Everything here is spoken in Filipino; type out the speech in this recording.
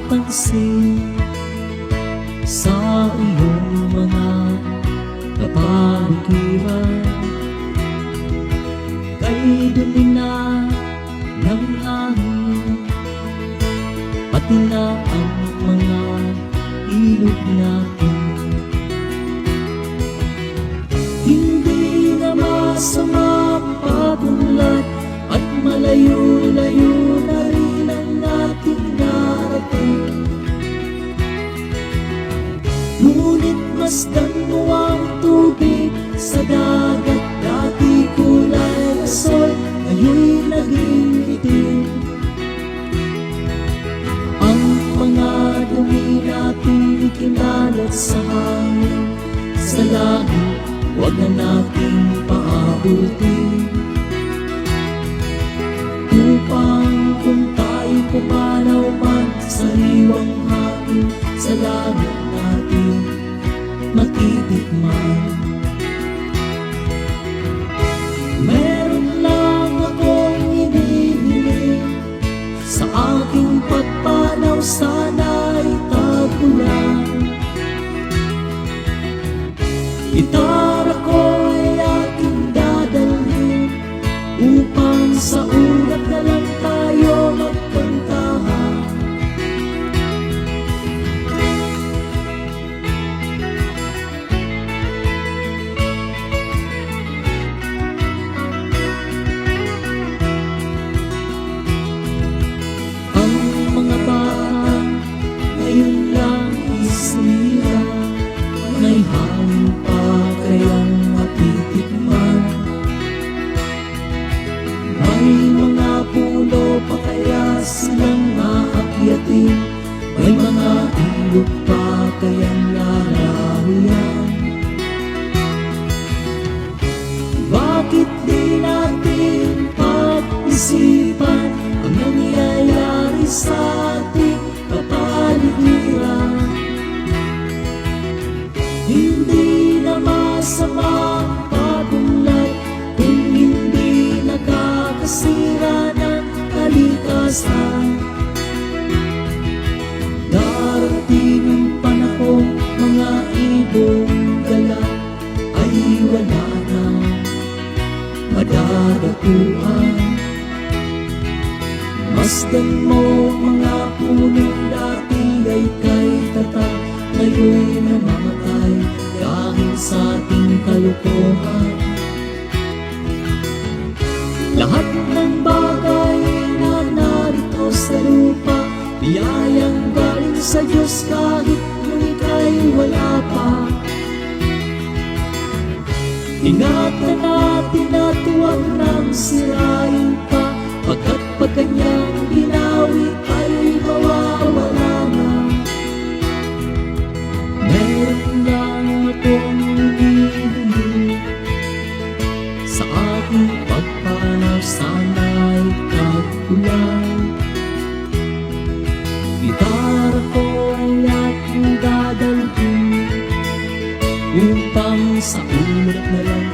napapansin sa iyong mga kapaligiran. Kay dumi na ng hangin, pati na ang mga ilog natin. Hindi na masama ang pagunlad, at malayo-layo na rin ang ating narating. Ngunit masdan mo ang tubig sa dagat, dati kulay asol, ngayon'y naging itim. Ang mga dumi natin ikinalot sa hangin, sa langit huwag na nating paabutin. Upang kung tayo pumanaw man sa sariwang hangin, sa langit natin matitikman. Meron lang akong hinihiling, sa aking pagpanaw sana'y tagulan. Gitara ko'y aking dadalhin, upang sa ulat na lang tayo magkantahan. Ang mga bata ngayon lang isira, may hangin pa kayang matitikman. May mga pulo pa kaya silang maakyatin, may mga ilog pa kayang lalahuyan. Bakit di natin pag-isipan ang nangyayari sa ating kapaligiran? Hindi na masama ang pagunlad kung hindi nakakasira ng kalikasan. Darating ang panahon, mga ibong gala ay wala na madadakuan. Masdan mo mga punong dati ay kay tatak, ngayon'y namamatay dahil sa ating kalokohan. Lahat ng bagay na narito sa lupa, biyayang galing sa Diyos kahit nung ika'y wala pa. Ingatan natin at huwag nang sirain pa, pagkat pag kanyang ginawi ay mawawala na. Meron lang akong hinihiling, sa aking pagpanaw sana'y tagulan. Gitara ko ay aking dadalhin, upang sa ulat na lang